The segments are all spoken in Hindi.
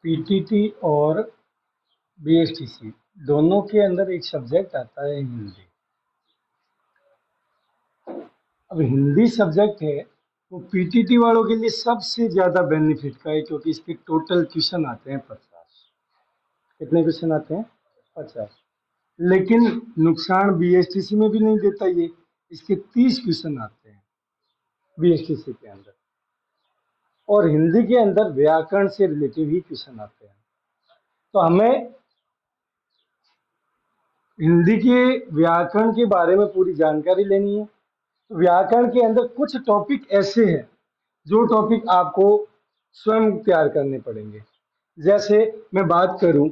पीटीटी और बीएसटीसी दोनों के अंदर एक सब्जेक्ट आता है हिंदी। अब हिंदी सब्जेक्ट है वो पीटीटी वालों के लिए सबसे ज्यादा बेनिफिट का है, क्योंकि इसके टोटल क्वेश्चन आते हैं 50। कितने क्वेश्चन आते हैं? 50। लेकिन नुकसान बीएसटीसी में भी नहीं देता ये, इसके 30 क्वेश्चन आते हैं बीएसटीसी के अंदर, और हिंदी के अंदर व्याकरण से रिलेटिव ही क्वेश्चन आते हैं। तो हमें हिंदी के व्याकरण के बारे में पूरी जानकारी लेनी है। तो व्याकरण के अंदर कुछ टॉपिक ऐसे हैं जो टॉपिक आपको स्वयं तैयार करने पड़ेंगे। जैसे मैं बात करूं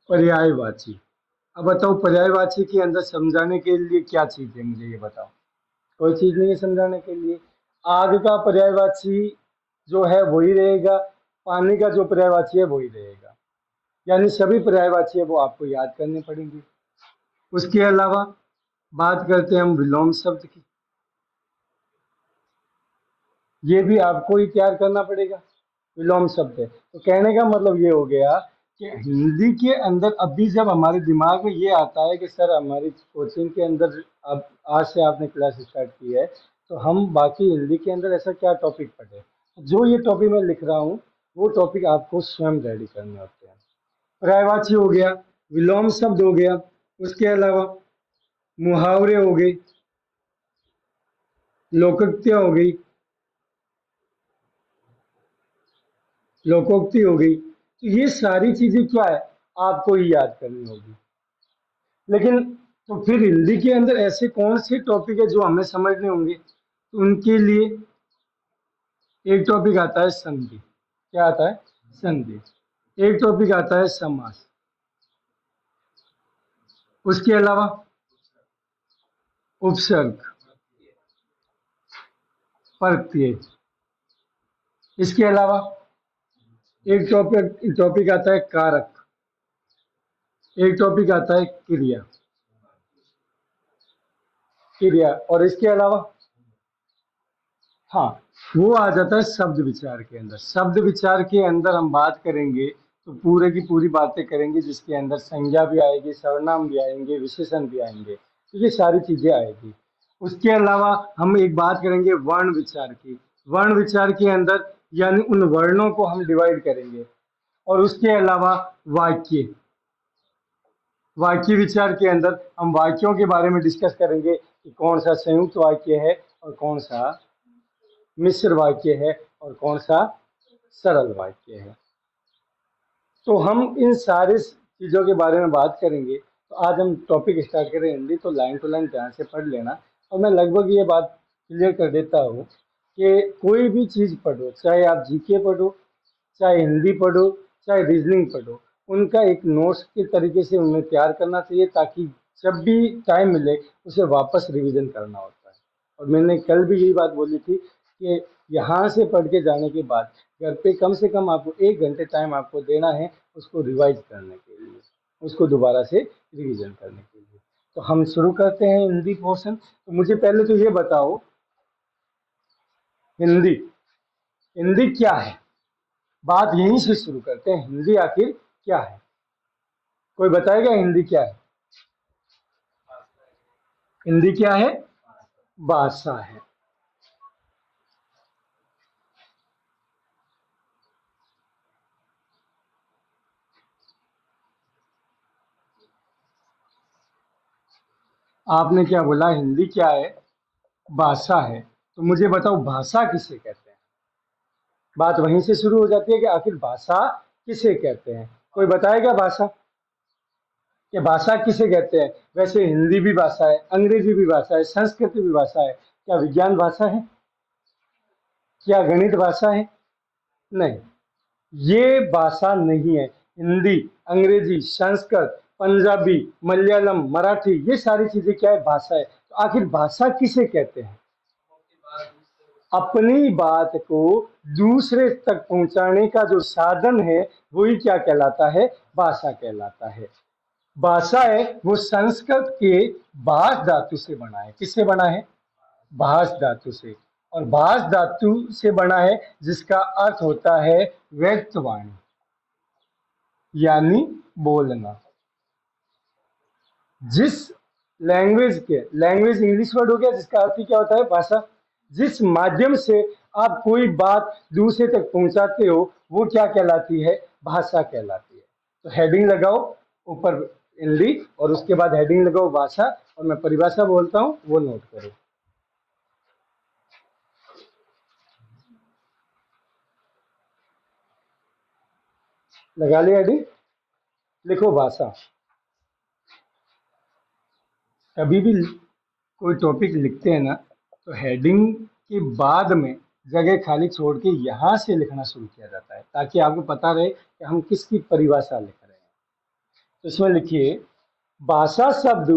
पर्यायवाची। अब बताओ पर्यायवाची के अंदर समझाने के लिए क्या चीज है, मुझे ये बताओ। कोई चीज नहीं है समझाने के लिए। आग का पर्यायवाची जो है वही रहेगा, पानी का जो पर्यायवाची है वही रहेगा, यानी सभी पर्यायवाची है वो आपको याद करने पड़ेंगे। उसके अलावा बात करते हैं हम विलोम शब्द की, ये भी आपको ही तैयार करना पड़ेगा। विलोम शब्द है तो कहने का मतलब ये हो गया कि हिंदी के अंदर अभी जब हमारे दिमाग में ये आता है कि सर हमारी कोचिंग के अंदर अब आज से आपने क्लास स्टार्ट की है, तो हम बाकी हिंदी के अंदर ऐसा क्या टॉपिक पढ़े, जो ये टॉपिक मैं लिख रहा हूँ वो टॉपिक आपको स्वयं रेडी करने होते हैं। पर्यायवाची हो गया, विलोम शब्द हो गया, उसके अलावा मुहावरे हो गए, लोकोक्ति हो गई, लोकोक्ति हो गई। तो ये सारी चीजें क्या है आपको ही याद करनी होगी। लेकिन तो फिर हिंदी के अंदर ऐसे कौन से टॉपिक है जो हमें समझने होंगे, तो उनके लिए एक टॉपिक आता है संधि। क्या आता है? संधि। एक टॉपिक आता है समास। उसके अलावा उपसर्ग, प्रत्यय। इसके अलावा एक टॉपिक आता है कारक, एक टॉपिक आता है क्रिया। क्रिया और इसके अलावा हाँ वो आ जाता है शब्द विचार के अंदर। शब्द विचार के अंदर हम बात करेंगे तो पूरे की पूरी बातें करेंगे, जिसके अंदर संज्ञा भी आएगी, सर्वनाम भी आएंगे, विशेषण भी आएंगे, तो ये सारी चीजें आएगी। उसके अलावा हम एक बात करेंगे वर्ण विचार की। वर्ण विचार के अंदर यानी उन वर्णों को हम डिवाइड करेंगे। और उसके अलावा वाक्य, वाक्य विचार के अंदर हम वाक्यों के बारे में डिस्कस करेंगे कि कौन सा संयुक्त वाक्य है और कौन सा मिश्र वाक्य है और कौन सा सरल वाक्य है। तो हम इन सारे चीजों के बारे में बात करेंगे। तो आज हम टॉपिक स्टार्ट करें हिंदी, तो लाइन टू लाइन ध्यान से पढ़ लेना। और मैं लगभग ये बात क्लियर कर देता हूँ कि कोई भी चीज पढ़ो, चाहे आप जीके पढ़ो, चाहे हिंदी पढ़ो, चाहे रीजनिंग पढ़ो, उनका एक नोट्स के तरीके से उन्हें तैयार करना चाहिए, ताकि जब भी टाइम मिले उसे वापस रिवीजन करना होता है। और मैंने कल भी यही बात बोली थी कि यहाँ से पढ़ के जाने के बाद घर पे कम से कम आपको 1 घंटे टाइम आपको देना है उसको रिवाइज करने के लिए, उसको दोबारा से रिवीजन करने के लिए। तो हम शुरू करते हैं हिंदी पोर्शन। तो मुझे पहले तो ये बताओ हिंदी, हिंदी क्या है? बात यहीं से शुरू करते हैं, हिंदी आखिर क्या है? कोई बताएगा हिंदी क्या है? हिंदी क्या है? भाषा है। आपने क्या बोला? हिंदी क्या है? भाषा है। तो मुझे बताओ भाषा किसे कहते हैं? बात वहीं से शुरू हो जाती है कि आखिर भाषा किसे कहते हैं। कोई बताएगा भाषा कि भाषा किसे कहते हैं? वैसे हिंदी भी भाषा है, अंग्रेजी भी भाषा है, संस्कृत भी भाषा है। क्या विज्ञान भाषा है? क्या गणित भाषा है? नहीं, ये भाषा नहीं है। हिंदी, अंग्रेजी, संस्कृत, पंजाबी, मलयालम, मराठी, ये सारी चीजें क्या है? भाषा है। तो आखिर भाषा किसे कहते हैं? अपनी बात को दूसरे तक पहुंचाने का जो साधन है वही क्या कहलाता है? भाषा कहलाता है। भाषा है वो संस्कृत के भाष धातु से बना है। किससे बना है? भाष धातु से। और भास धातु से बना है जिसका अर्थ होता है व्यक्त वाणी, यानी बोलना। जिस लैंग्वेज इंग्लिश वर्ड हो गया जिसका अर्थ ही क्या होता है, भाषा। जिस माध्यम से आप कोई बात दूसरे तक पहुंचाते हो वो क्या कहलाती है, भाषा कहलाती है। तो हेडिंग लगाओ ऊपर हिंदी और उसके बाद हेडिंग लगाओ भाषा, और मैं परिभाषा बोलता हूं वो नोट करो। लगा लिया हेडिंग, लिखो भाषा। कभी भी कोई टॉपिक लिखते हैं ना तो हेडिंग के बाद में जगह खाली छोड़ के यहां से लिखना शुरू किया जाता है ताकि आपको पता रहे कि हम किसकी परिभाषा लिख रहे हैं। तो इसमें लिखिए, भाषा शब्द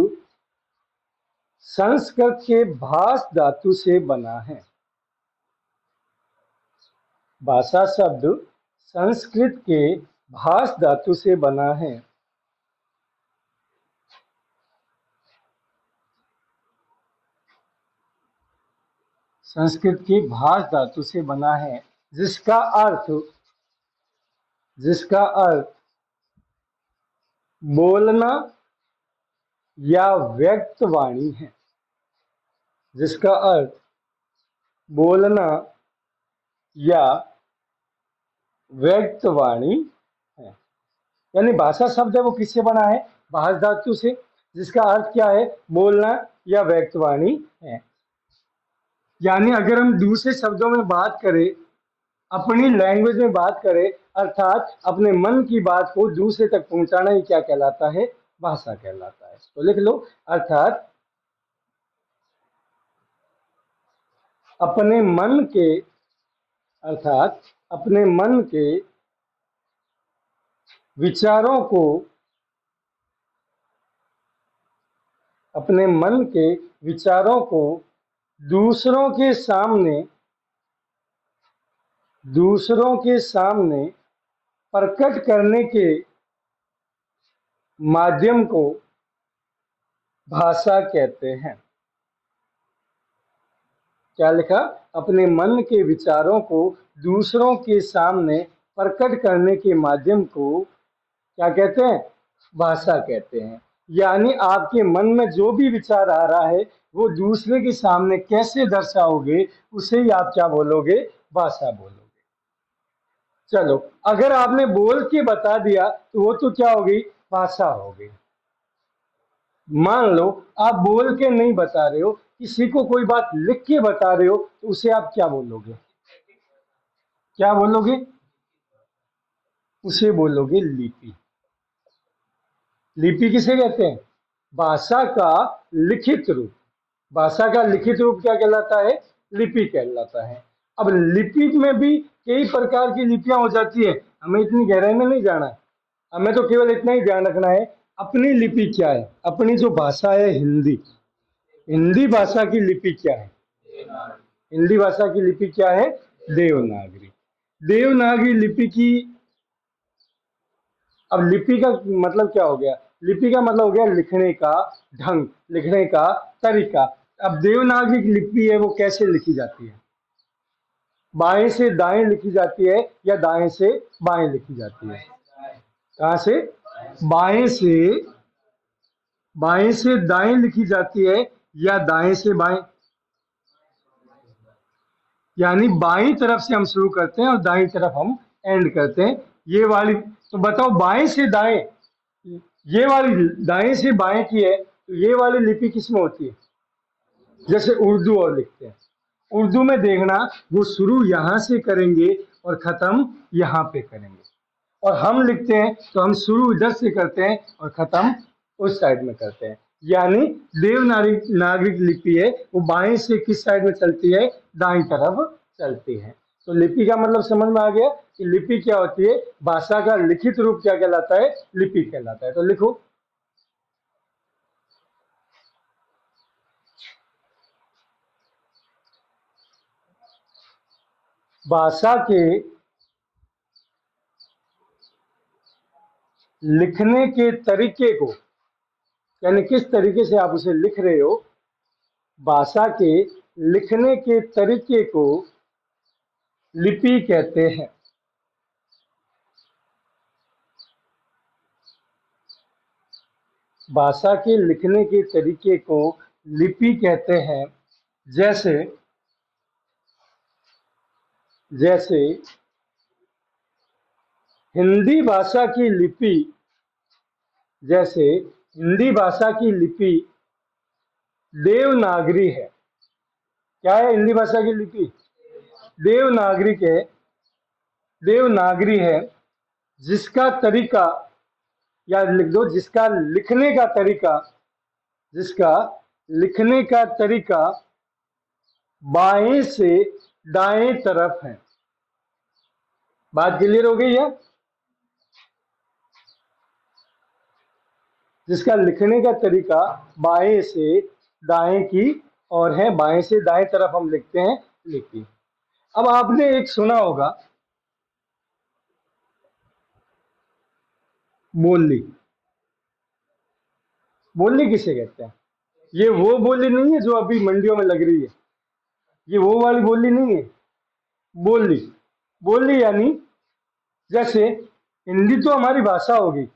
संस्कृत के भास धातु से बना है। भाषा शब्द संस्कृत के भास धातु से बना है। संस्कृत के भास धातु से बना है जिसका अर्थ बोलना या व्यक्त वाणी है। जिसका अर्थ बोलना या व्यक्त वाणी है। यानी भाषा शब्द है वो किससे बना है, भास धातु से, जिसका अर्थ क्या है, बोलना या व्यक्त वाणी है। यानी अगर हम दूसरे शब्दों में बात करें, अपनी लैंग्वेज में बात करें, अर्थात अपने मन की बात को दूसरे तक पहुंचाना ही क्या कहलाता है, भाषा कहलाता है। तो लिख लो, अर्थात अपने मन के विचारों को, दूसरों के सामने प्रकट करने के माध्यम को भाषा कहते हैं। क्या लिखा, अपने मन के विचारों को दूसरों के सामने प्रकट करने के माध्यम को क्या कहते हैं, भाषा कहते हैं। यानी आपके मन में जो भी विचार आ रहा है वो दूसरे के सामने कैसे दर्शाओगे, उसे ही आप क्या बोलोगे, भाषा बोलोगे। चलो, अगर आपने बोल के बता दिया तो वो तो क्या हो गई, भाषा हो गई। मान लो आप बोल के नहीं बता रहे हो, किसी को कोई बात लिख के बता रहे हो, तो उसे आप क्या बोलोगे, उसे बोलोगे लिपि। लिपि किसे कहते हैं, भाषा का लिखित रूप। भाषा का लिखित रूप क्या कहलाता है, लिपि कहलाता है। अब लिपि में भी कई प्रकार की लिपियां हो जाती है, हमें इतनी गहराई में नहीं जाना, हमें तो केवल इतना ही ध्यान रखना है अपनी लिपि क्या है। अपनी जो भाषा है हिंदी भाषा की लिपि क्या है, हिंदी भाषा की लिपि क्या है, देवनागरी। देवनागरी लिपि की, अब लिपि का मतलब क्या हो गया, लिपि का मतलब हो गया लिखने का ढंग, लिखने का तरीका। अब देवनागरी लिपि है वो कैसे लिखी जाती है, बाएं से दाएं लिखी जाती है या दाएं से बाएं लिखी जाती है, कहां से, बाएं से दाएं लिखी जाती है या दाएं से बाएं, यानी बाईं तरफ से हम शुरू करते हैं और दाईं तरफ हम एंड करते हैं। ये वाली, तो बताओ बाएं से दाएं, ये वाली दाएं से बाएं की है तो ये वाली लिपि किसमें होती है, जैसे उर्दू और लिखते हैं, उर्दू में देखना वो शुरू यहां से करेंगे और खत्म यहां पे करेंगे, और हम लिखते हैं तो हम शुरू इधर से करते हैं और खत्म उस साइड में करते हैं। यानी देवनागरिक नागरिक लिपि है वो बाएं से किस साइड में चलती है, दाईं तरफ चलती है। तो लिपि का मतलब समझ में आ गया कि लिपि क्या होती है, भाषा का लिखित रूप क्या कहलाता है, लिपि कहलाता है। तो लिखो, भाषा के लिखने के तरीके को, यानी किस तरीके से आप उसे लिख रहे हो, भाषा के लिखने के तरीके को लिपि कहते हैं। भाषा के लिखने के तरीके को लिपि कहते हैं। जैसे जैसे हिंदी भाषा की लिपि जैसे हिंदी भाषा की लिपि देवनागरी है। क्या है हिंदी भाषा की लिपि? देवनागरी है, जिसका तरीका, या लिख दो जिसका लिखने का तरीका बाएं से दाएं तरफ है। बात क्लियर हो गई है? जिसका लिखने का तरीका बाएं से दाएं की और है, बाएं से दाएं तरफ हम लिखते हैं लिपि। अब आपने एक सुना होगा बोली। बोली किसे कहते हैं? ये वो बोली नहीं है जो अभी मंडियों में लग रही है, ये वो वाली बोली नहीं है। बोली बोली यानी, जैसे हिंदी तो हमारी भाषा होगी,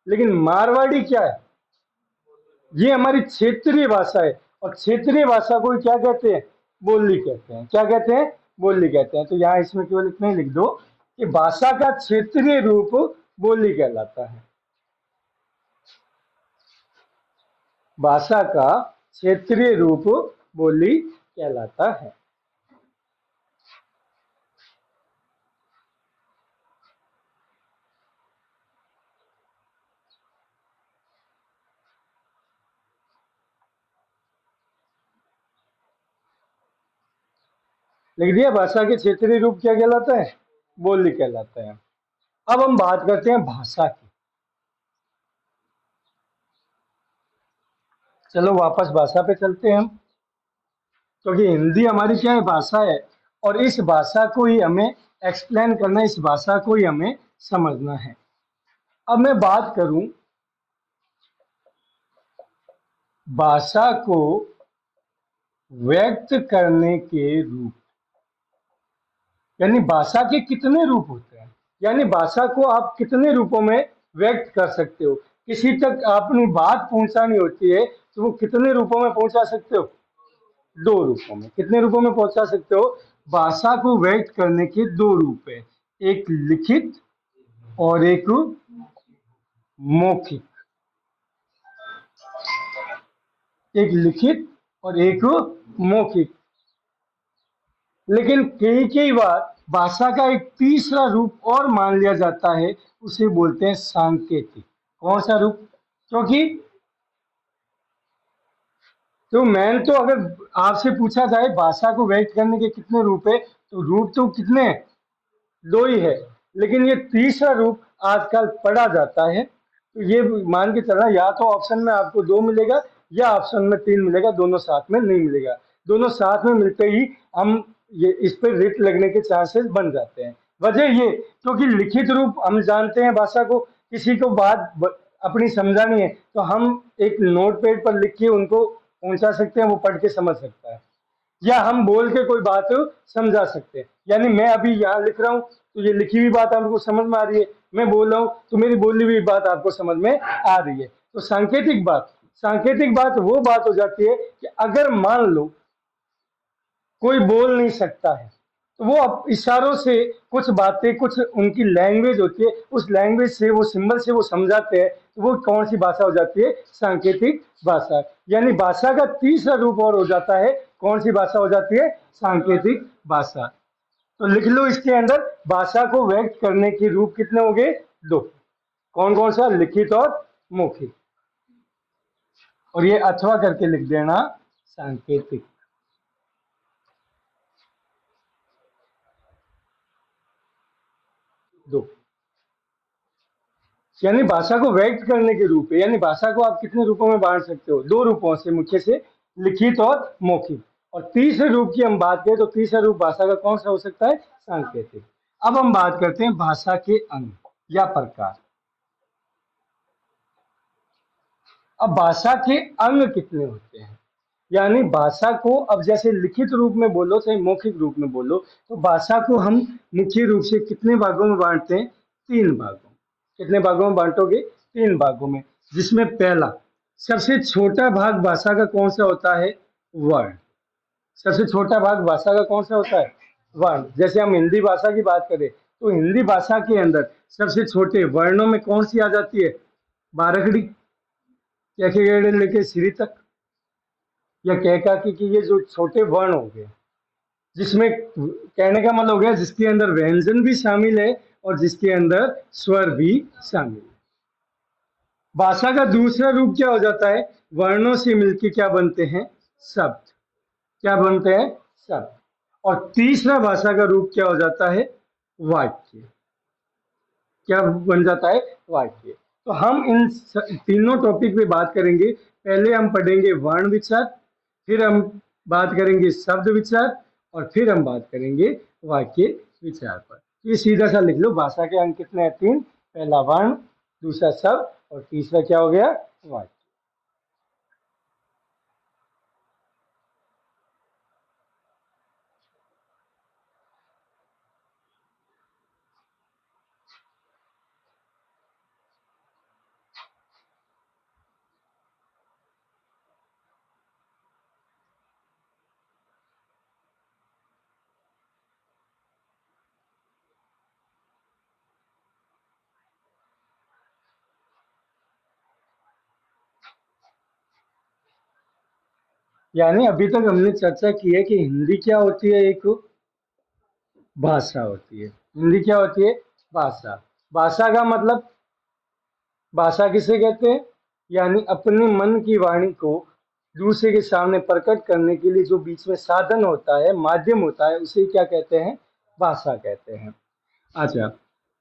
लेकिन मारवाड़ी क्या है? ये हमारी क्षेत्रीय भाषा है, और क्षेत्रीय भाषा को क्या कहते हैं? बोली कहते हैं। क्या कहते हैं? बोली कहते हैं। तो यहाँ इसमें केवल इतना ही लिख दो कि भाषा का क्षेत्रीय रूप बोली कहलाता है। भाषा का क्षेत्रीय रूप बोली कहलाता है। लिख दिया? भाषा के क्षेत्रीय रूप क्या कहलाता है? बोली कहलाता है। अब हम बात करते हैं भाषा की। चलो वापस भाषा पे चलते हैं हम, क्योंकि हिंदी हमारी क्या है? भाषा है, और इस भाषा को ही हमें एक्सप्लेन करना है, इस भाषा को ही हमें समझना है। अब मैं बात करूं भाषा को व्यक्त करने के रूप, यानी भाषा के कितने रूप होते हैं, यानी भाषा को आप कितने रूपों में व्यक्त कर सकते हो। किसी तक अपनी बात पहुंचानी होती है तो वो कितने रूपों में पहुंचा सकते हो? दो रूपों में। कितने रूपों में पहुंचा सकते हो? भाषा को व्यक्त करने के दो रूप है, एक लिखित और एक मौखिक। एक लिखित और एक मौखिक। लेकिन कई बार भाषा का एक तीसरा रूप और मान लिया जाता है, उसे बोलते हैं सांकेतिक। कौन सा रूप? क्योंकि तो मैन तो अगर आपसे पूछा जाए भाषा को व्यक्त करने के कितने रूप है, तो रूप तो कितने हैं? दो ही है। लेकिन ये तीसरा रूप आजकल पढ़ा जाता है, तो ये मान के चलना, या तो ऑप्शन में आपको दो मिलेगा या ऑप्शन में तीन मिलेगा, दोनों साथ में नहीं मिलेगा। दोनों साथ में मिलते ही हम ये इस पर रिट लगने के चांसेस बन जाते हैं। वजह ये, क्योंकि लिखित रूप हम जानते हैं, भाषा को किसी को अपनी समझानी है तो हम एक नोट पैड पर लिख के उनको पहुंचा सकते हैं, वो पढ़ के समझ सकता है, या हम बोल के कोई बात समझा सकते हैं। यानी मैं अभी यहाँ लिख रहा हूँ तो ये लिखी हुई बात आपको समझ में आ रही है, मैं बोल रहा हूँ तो मेरी बोली हुई बात आपको समझ में आ रही है। तो सांकेतिक बात वो बात हो जाती है कि अगर मान लो कोई बोल नहीं सकता है, तो वो अब इशारों से कुछ बातें, कुछ उनकी लैंग्वेज होती है, उस लैंग्वेज से, वो सिंबल से वो समझाते हैं, तो वो कौन सी भाषा हो जाती है? सांकेतिक भाषा। यानी भाषा का तीसरा रूप और हो जाता है, कौन सी भाषा हो जाती है? सांकेतिक भाषा। तो लिख लो इसके अंदर भाषा को व्यक्त करने के रूप कितने हो गए? दो। कौन कौन सा? लिखित और मौखिक। और ये अथवा करके लिख देना सांकेतिक। दो, यानी भाषा को व्यक्त करने के रूप है। यानी भाषा को आप कितने रूपों में बांट सकते हो? दो रूपों से, मुख्य से, लिखित और मौखिक। और तीसरे रूप की हम बात करें तो तीसरा रूप भाषा का कौन सा हो सकता है? सांकेतिक। अब हम बात करते हैं भाषा के अंग या प्रकार। अब भाषा के अंग कितने होते हैं? यानी भाषा को अब जैसे लिखित रूप में बोलो चाहे मौखिक रूप में बोलो, तो भाषा को हम मुख्य रूप से कितने भागों में बांटते हैं? 3 भागों। कितने भागों में बांटोगे? 3 भागों में। जिसमें पहला सबसे छोटा भाग भाषा का कौन सा होता है? वर्ण। सबसे छोटा भाग भाषा का कौन सा होता है? वर्ण। जैसे हम हिंदी भाषा की बात करें तो हिंदी भाषा के अंदर सबसे छोटे वर्णों में कौन सी आ जाती है? बारकड़ी, क्या लेके श्री तक, या कह का कि ये जो छोटे वर्ण हो गए, जिसमें कहने का मतलब हो गया जिसके अंदर व्यंजन भी शामिल है और जिसके अंदर स्वर भी शामिल है। भाषा का दूसरा रूप क्या हो जाता है? वर्णों से मिलकर क्या बनते हैं? शब्द। क्या बनते हैं? शब्द। और तीसरा भाषा का रूप क्या हो जाता है? वाक्य। क्या बन जाता है? वाक्य। तो हम इन तीनों टॉपिक पे बात करेंगे। पहले हम पढ़ेंगे वर्ण विचार, फिर हम बात करेंगे शब्द विचार, और फिर हम बात करेंगे वाक्य विचार पर। ये सीधा सा लिख लो, भाषा के अंक कितने हैं? 3। पहला वर्ण, दूसरा शब्द, और तीसरा क्या हो गया? वाक्य। यानी अभी तक हमने चर्चा की है कि हिंदी क्या होती है? एक भाषा होती है। हिंदी क्या होती है? भाषा। भाषा का मतलब, भाषा किसे कहते हैं? यानी अपने मन की वाणी को दूसरे के सामने प्रकट करने के लिए जो बीच में साधन होता है, माध्यम होता है, उसे क्या कहते हैं? भाषा कहते हैं। अच्छा,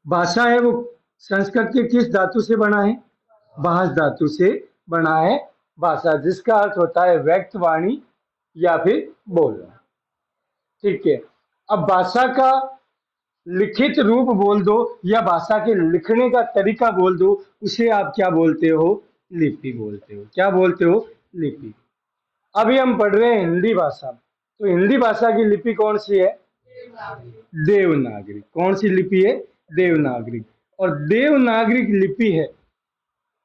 भाषा है वो संस्कृत के किस धातु से बना है? भाष धातु से बना है भाषा, जिसका अर्थ होता है व्यक्त वाणी या फिर बोलना। ठीक है। अब भाषा का लिखित रूप बोल दो या भाषा के लिखने का तरीका बोल दो, उसे आप क्या बोलते हो? लिपि बोलते हो। क्या बोलते हो? लिपि। अभी हम पढ़ रहे हैं हिंदी भाषा, तो हिंदी भाषा की लिपि कौन सी है? देवनागरी। कौन सी लिपि है? देवनागरी। और देवनागरी लिपि है,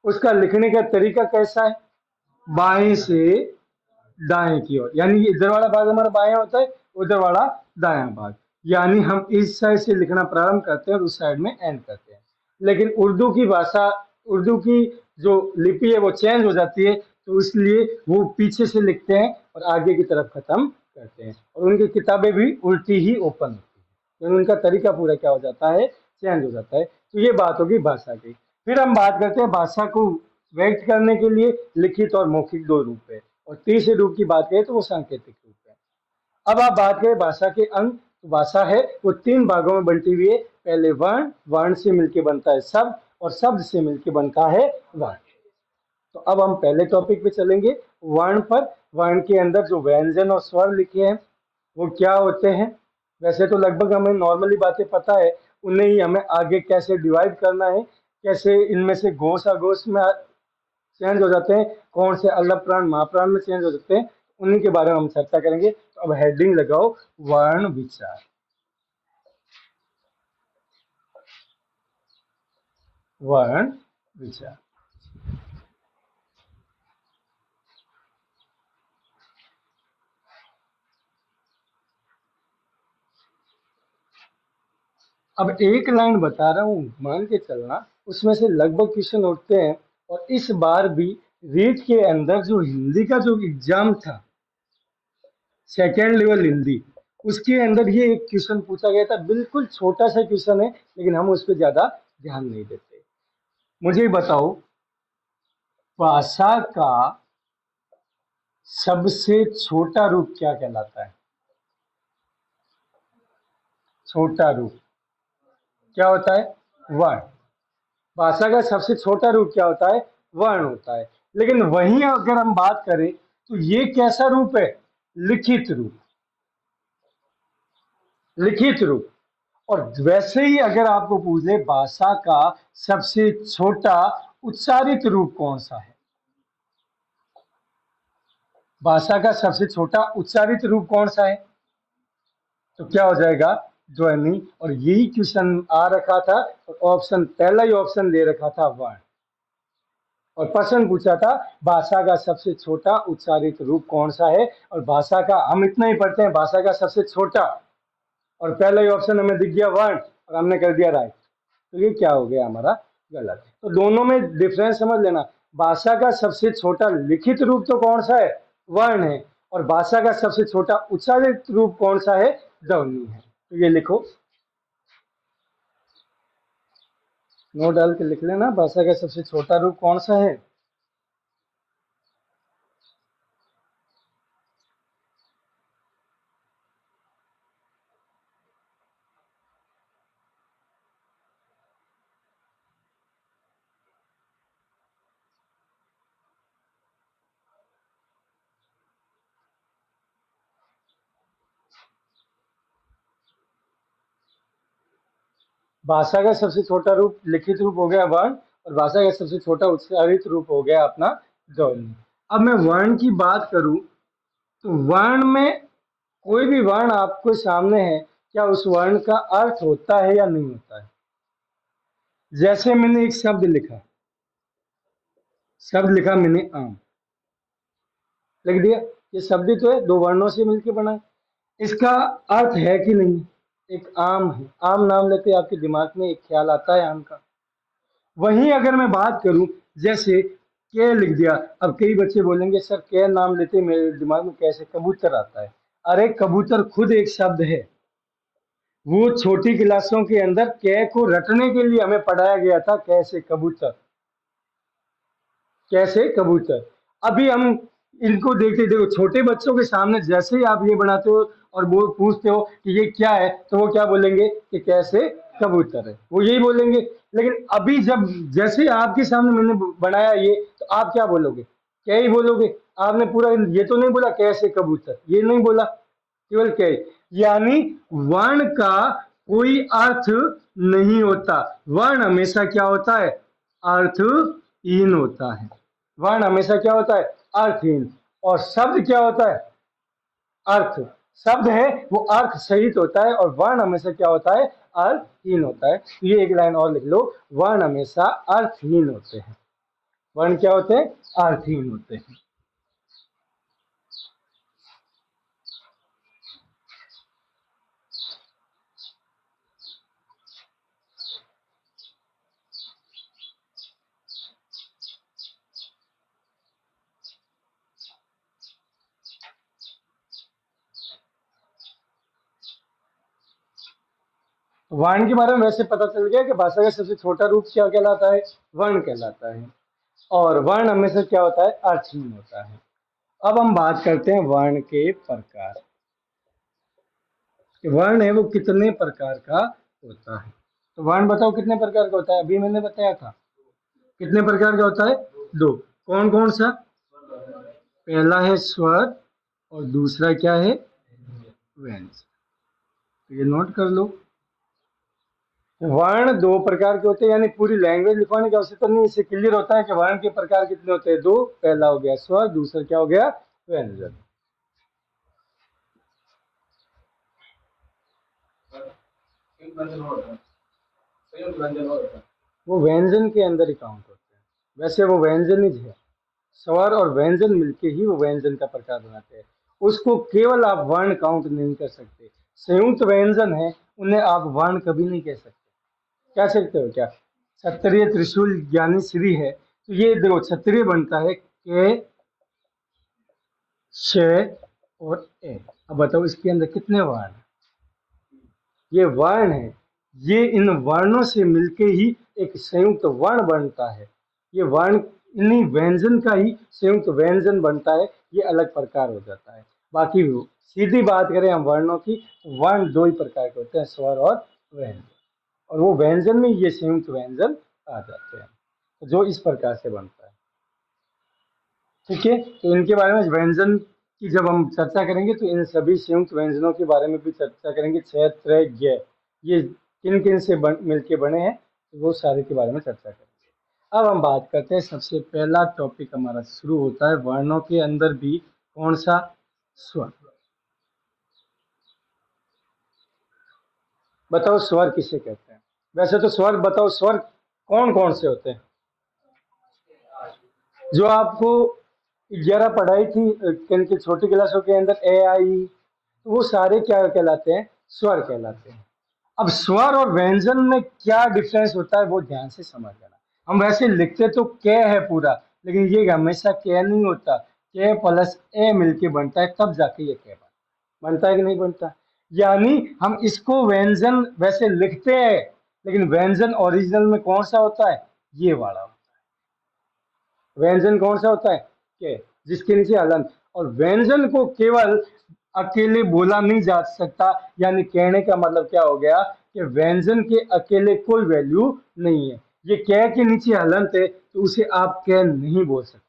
उसका लिखने का तरीका कैसा है? बाएं से दाएं की ओर, यानी इधर वाला भाग हमारा बायां होता है, उधर वाला दायां भाग। यानी हम इस साइड से लिखना प्रारंभ करते हैं और उस साइड में एंड करते हैं। लेकिन उर्दू की भाषा, उर्दू की जो लिपि है वो चेंज हो जाती है, तो इसलिए वो पीछे से लिखते हैं और आगे की तरफ खत्म करते हैं, और उनकी किताबें भी उल्टी ही ओपन होती है, तो उनका तरीका पूरा क्या हो जाता है? चेंज हो जाता है। तो ये बात होगी भाषा की। फिर हम बात करते हैं भाषा को व्यक्त करने के लिए लिखित और मौखिक 2 रूप है, और तीसरे रूप की बात करें तो वो सांकेतिक रूप है। अब आप बात करें भाषा के अंग, तो भाषा है वो 3 भागों में बंटी हुई है। पहले वर्ण, वर्ण से मिलकर बनता है शब्द, और शब्द से मिलकर बनता है वाक्य। तो अब हम पहले टॉपिक पे चलेंगे, वर्ण पर। वर्ण के अंदर जो व्यंजन और स्वर लिखे हैं वो क्या होते हैं? वैसे तो लगभग हमें नॉर्मली बातें पता है, उन्हें ही हमें आगे कैसे डिवाइड करना है, कैसे इनमें से घोष अघोष में चेंज हो जाते हैं, कौन से अलग प्राण महाप्राण में चेंज हो जाते हैं, उन्हीं के बारे में हम चर्चा करेंगे। तो अब हेडिंग लगाओ, वर्ण विचार। वर्ण विचार। अब एक लाइन बता रहा हूँ, मान के चलना, उसमें से लगभग क्वेश्चन उठते हैं। और इस बार भी रीट के अंदर जो हिंदी का जो एग्जाम था, सेकेंड लेवल हिंदी, उसके अंदर ये एक क्वेश्चन पूछा गया था। बिल्कुल छोटा सा क्वेश्चन है, लेकिन हम उस पर ज्यादा ध्यान नहीं देते। मुझे बताओ, भाषा का सबसे छोटा रूप क्या कहलाता है? छोटा रूप क्या होता है? वर्ण। भाषा का सबसे छोटा रूप क्या होता है? वर्ण होता है। लेकिन वहीं अगर हम बात करें तो ये कैसा रूप है? लिखित रूप। लिखित रूप। और वैसे ही अगर आपको पूछ ले भाषा का सबसे छोटा उच्चारित रूप कौन सा है, भाषा का सबसे छोटा उच्चारित रूप कौन सा है? तो क्या हो जाएगा? ध्वनि। और यही क्वेश्चन आ रखा था, और ऑप्शन पहला ही ऑप्शन दे रखा था वर्ण, और प्रश्न पूछा था भाषा का सबसे छोटा उच्चारित रूप कौन सा है। और भाषा का हम इतना ही पढ़ते हैं, भाषा का सबसे छोटा, और पहला ही ऑप्शन हमें दिख गया वर्ण, और हमने कर दिया राइट। तो ये क्या हो गया हमारा? गलत। तो दोनों में डिफरेंस समझ लेना। भाषा का सबसे छोटा लिखित रूप तो कौन सा है? वर्ण है। और भाषा का सबसे छोटा उच्चारित रूप कौन सा है? ध्वनि है। तो ये लिखो, नोट डाल के लिख लेना, भाषा का सबसे छोटा रूप कौन सा है? भाषा का सबसे छोटा रूप लिखित रूप हो गया वर्ण, और भाषा का सबसे छोटा उच्चारित रूप हो गया अपना ध्वनि। अब मैं वर्ण की बात करूं, तो वर्ण में कोई भी वर्ण आपको सामने है, क्या उस वर्ण का अर्थ होता है या नहीं होता है? जैसे मैंने एक शब्द लिखा मैंने आम, लिख दिया। ये शब्द ही तो है, दो वर्णों से मिलकर बना है। इसका अर्थ है कि नहीं? एक आम है, आम नाम लेते ही आपके दिमाग में एक ख्याल आता है आम का। वहीं अगर मैं बात करूं, जैसे के लिख दिया, अब कई बच्चे बोलेंगे सर के नाम लेते ही मेरे दिमाग में कैसे कबूतर आता है? अरे कबूतर खुद एक शब्द है। वो छोटी क्लासों के अंदर कै को रटने के लिए हमें पढ़ाया गया था, कैसे कबूतर, कैसे कबूतर। अभी हम इनको देखते, देखो छोटे बच्चों के सामने जैसे ही आप ये बनाते हो और वो पूछते हो कि ये क्या है, तो वो क्या बोलेंगे कि कैसे कबूतर है, वो यही बोलेंगे। लेकिन अभी जब जैसे ही आपके सामने मैंने बनाया ये, तो आप क्या बोलोगे? क्या ही बोलोगे? आपने पूरा ये तो नहीं बोला कैसे कबूतर, ये नहीं बोला, केवल क्या। यानी वर्ण का कोई अर्थ नहीं होता। वर्ण हमेशा क्या होता है? अर्थहीन होता है। वर्ण हमेशा क्या होता है? अर्थहीन। और शब्द क्या होता है? अर्थ। शब्द है वो अर्थ सहित होता है, और वर्ण हमेशा क्या होता है? अर्थहीन होता है। तो ये एक लाइन और लिख लो, वर्ण हमेशा अर्थहीन होते हैं। वर्ण क्या होते हैं? अर्थहीन होते हैं। वर्ण के बारे में वैसे पता चल गया कि भाषा का सबसे छोटा रूप क्या कहलाता है? वर्ण कहलाता है। और वर्ण हमेशा क्या होता है? अर्थहीन होता है। अब हम बात करते हैं वर्ण के प्रकार। कि वर्ण है वो कितने प्रकार का होता है। तो वर्ण बताओ कितने प्रकार का होता है? अभी मैंने बताया था कितने प्रकार का होता है? दो। कौन कौन सा? पहला है स्वर, और दूसरा क्या है? व्यंजन। तो ये नोट कर लो, वर्ण दो प्रकार के होते हैं, यानी पूरी लैंग्वेज लिखवाने की आवश्यकता नहीं। इससे क्लियर होता है कि वर्ण के प्रकार कितने होते हैं? दो। पहला हो गया स्वर, दूसरा क्या हो गया? व्यंजन। वो व्यंजन के अंदर ही काउंट होते हैं, वैसे वो व्यंजन ही है। स्वर और व्यंजन मिलके ही वो व्यंजन का प्रकार बनाते हैं। उसको केवल आप वर्ण काउंट नहीं कर सकते। संयुक्त व्यंजन है, उन्हें आप वर्ण कभी नहीं कह सकते। कह सकते हो क्या? क्षत्रिय त्रिशूल ज्ञानी श्री है, तो ये देखो क्षत्रिय बनता है के, श और ए। अब बताओ इसके अंदर कितने वर्ण हैं? ये वर्ण है, ये इन वर्णों से मिलके ही एक संयुक्त वर्ण बनता है। ये वर्ण इन्हीं व्यंजन का ही संयुक्त व्यंजन बनता है, ये अलग प्रकार हो जाता है। बाकी सीधी बात करें हम वर्णों की, तो वर्ण दो ही प्रकार के होते हैं, स्वर और व्यंजन। और वो व्यंजन में ये संयुक्त व्यंजन आ जाते हैं, तो जो इस प्रकार से बनता है। ठीक है, तो इनके बारे में व्यंजन की जब हम चर्चा करेंगे, तो इन सभी संयुक्त व्यंजनों के बारे में भी चर्चा करेंगे। क्षय त्रय ज्ञ ये किन किन से मिलके बने हैं, तो वो सारे के बारे में चर्चा करेंगे। अब हम बात करते हैं, सबसे पहला टॉपिक हमारा शुरू होता है वर्णों के अंदर भी कौन सा? स्वर। बताओ स्वर किसे कहते हैं? वैसे तो स्वर, बताओ स्वर कौन कौन से होते हैं? जो आपको 11 पढ़ाई थी के छोटी क्लासों के अंदर, ए आई, तो वो सारे क्या कहलाते हैं? स्वर कहलाते हैं। अब स्वर और व्यंजन में क्या डिफरेंस होता है वो ध्यान से समझ लेना। हम वैसे लिखते तो क है पूरा, लेकिन ये हमेशा क नहीं होता, क प्लस ए मिलके बनता है, तब जाके ये क बनता है कि नहीं बनता। यानी हम इसको व्यंजन वैसे लिखते हैं, लेकिन व्यंजन ओरिजिनल में कौन सा होता है? ये वाला। व्यंजन कौन सा होता है? के, जिसके नीचे हलंत। और व्यंजन को केवल अकेले बोला नहीं जा सकता, यानी कहने का मतलब क्या हो गया कि व्यंजन के अकेले कोई वैल्यू नहीं है। ये कै के नीचे हलंत है तो उसे आप कै नहीं बोल सकते,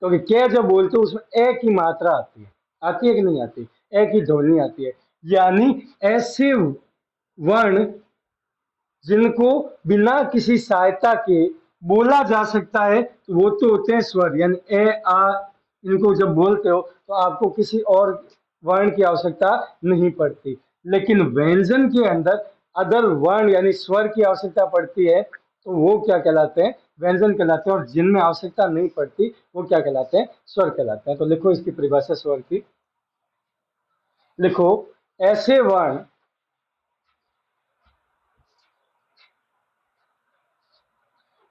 क्योंकि कै जब बोलते हो उसमें ए की मात्रा आती है। आती है कि नहीं आती? ए की ध्वनि आती है। यानी ऐसे वर्ण जिनको बिना किसी सहायता के बोला जा सकता है तो वो तो होते हैं स्वर, यानी ए आ। इनको जब बोलते हो तो आपको किसी और वर्ण की आवश्यकता नहीं पड़ती। लेकिन व्यंजन के अंदर अदर वर्ण यानी स्वर की आवश्यकता पड़ती है, तो वो क्या कहलाते हैं? व्यंजन कहलाते हैं। और जिनमें आवश्यकता नहीं पड़ती वो क्या कहलाते हैं? स्वर कहलाते हैं। तो लिखो इसकी परिभाषा स्वर की। लिखो, ऐसे वर्ण,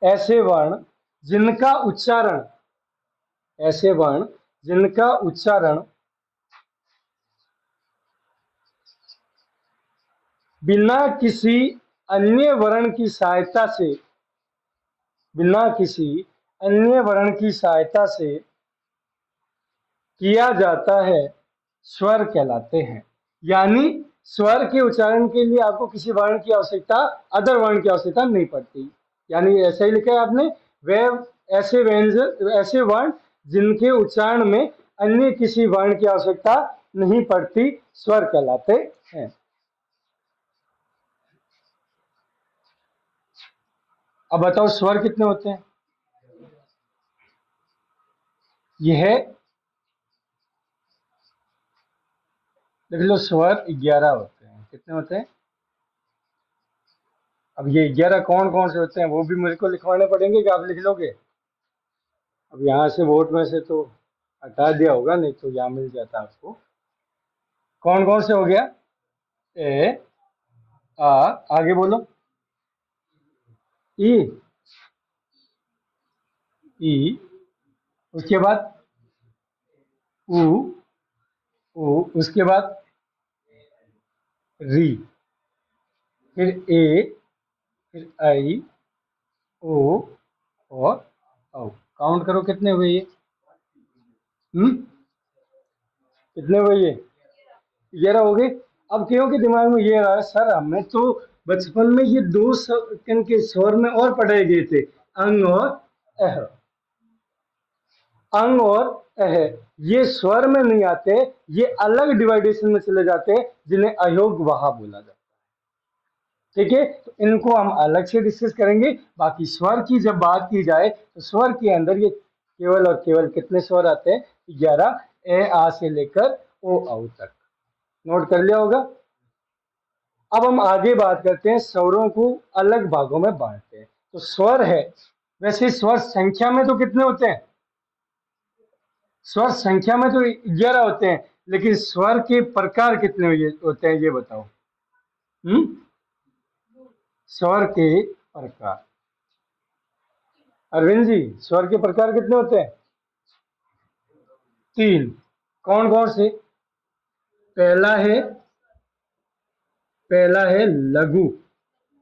ऐसे वर्ण जिनका उच्चारण, ऐसे वर्ण जिनका उच्चारण बिना किसी अन्य वर्ण की सहायता से, बिना किसी अन्य वर्ण की सहायता से किया जाता है, स्वर कहलाते हैं। यानी स्वर के उच्चारण के लिए आपको किसी वर्ण की आवश्यकता, अदर वर्ण की आवश्यकता नहीं पड़ती। यानी ऐसा ही लिखा है आपने, वे ऐसे व्यंजन, ऐसे वर्ण जिनके उच्चारण में अन्य किसी वर्ण की आवश्यकता नहीं पड़ती, स्वर कहलाते हैं। अब बताओ स्वर कितने होते हैं? यह देख लो, स्वर 11 होते हैं। कितने होते हैं? अब ये 11 कौन कौन से होते हैं वो भी मुझे को लिखवाने पड़ेंगे कि आप लिख लोगे? अब यहाँ से बोर्ड में से तो हटा दिया होगा, नहीं तो यहाँ मिल जाता आपको। कौन कौन से हो गया? ए, आ, आगे बोलो। ई, ई, उसके बाद ऊ, ऊ, उसके बाद री, फिर ए, फिर आई, ओ और औ। काउंट करो कितने हुए ये? कितने हुए ये? 11 हो गए। अब क्यों के दिमाग में ये रहा, सर हमें तो बचपन में ये दो सेकंड के स्वर में और पढ़ाए गए थे, अंग और अह। अंग और अह ये स्वर में नहीं आते, ये अलग डिवाइडेशन में चले जाते हैं, जिन्हें अयोग वहा बोला जाता है। ठीक है, तो इनको हम अलग से डिस्कस करेंगे। बाकी स्वर की जब बात की जाए तो स्वर के अंदर ये केवल और केवल कितने स्वर आते हैं? 11, ए आ से लेकर ओ औ तक। नोट कर लिया होगा। अब हम आगे बात करते हैं, स्वरों को अलग भागों में बांटते हैं। तो स्वर है, वैसे स्वर संख्या में तो कितने होते हैं? स्वर संख्या में तो 11 होते हैं, लेकिन स्वर के प्रकार कितने होते हैं ये बताओ। स्वर के प्रकार, अरविंद जी, स्वर के प्रकार कितने होते हैं? 3। कौन कौन से? पहला है, पहला है लघु,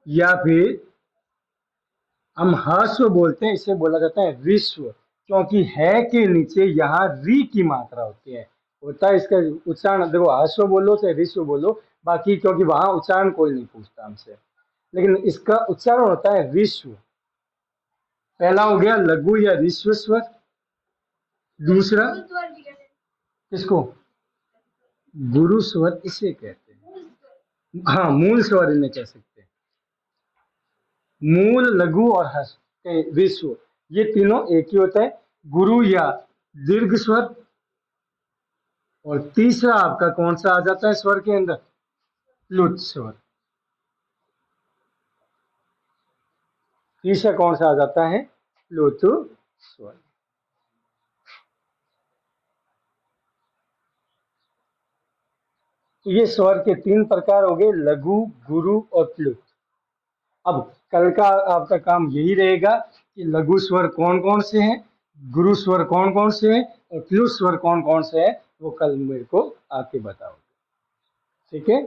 या फिर हम हास्व बोलते हैं, इसे बोला जाता है विश्व, क्योंकि है के नीचे यहाँ री की मात्रा होती है। होता है इसका उच्चारण, देखो हास्व बोलो चाहे विश्व बोलो, बाकी क्योंकि वहां उच्चारण कोई नहीं पूछता हमसे, लेकिन इसका उच्चारण होता है विश्व। पहला हो गया लघु या विश्व स्वर। दूसरा किसको? गुरु स्वर इसे कहते हैं। हाँ, मूल स्वर इन्हें कह सकते हैं। मूल, लघु और विश्व, ये तीनों एक ही होता है। गुरु या दीर्घ स्वर, और तीसरा आपका कौन सा आ जाता है स्वर के अंदर? प्लुत स्वर। तीसरा कौन सा आ जाता है? प्लुत स्वर। तो ये स्वर के 3 प्रकार हो गए, लघु, गुरु और प्लुत। अब कल का आपका काम यही रहेगा कि लघु स्वर कौन कौन से हैं, गुरु स्वर कौन कौन से हैं और प्लुत स्वर कौन कौन से हैं, वो कल मेरे को आके बताओ। ठीक है।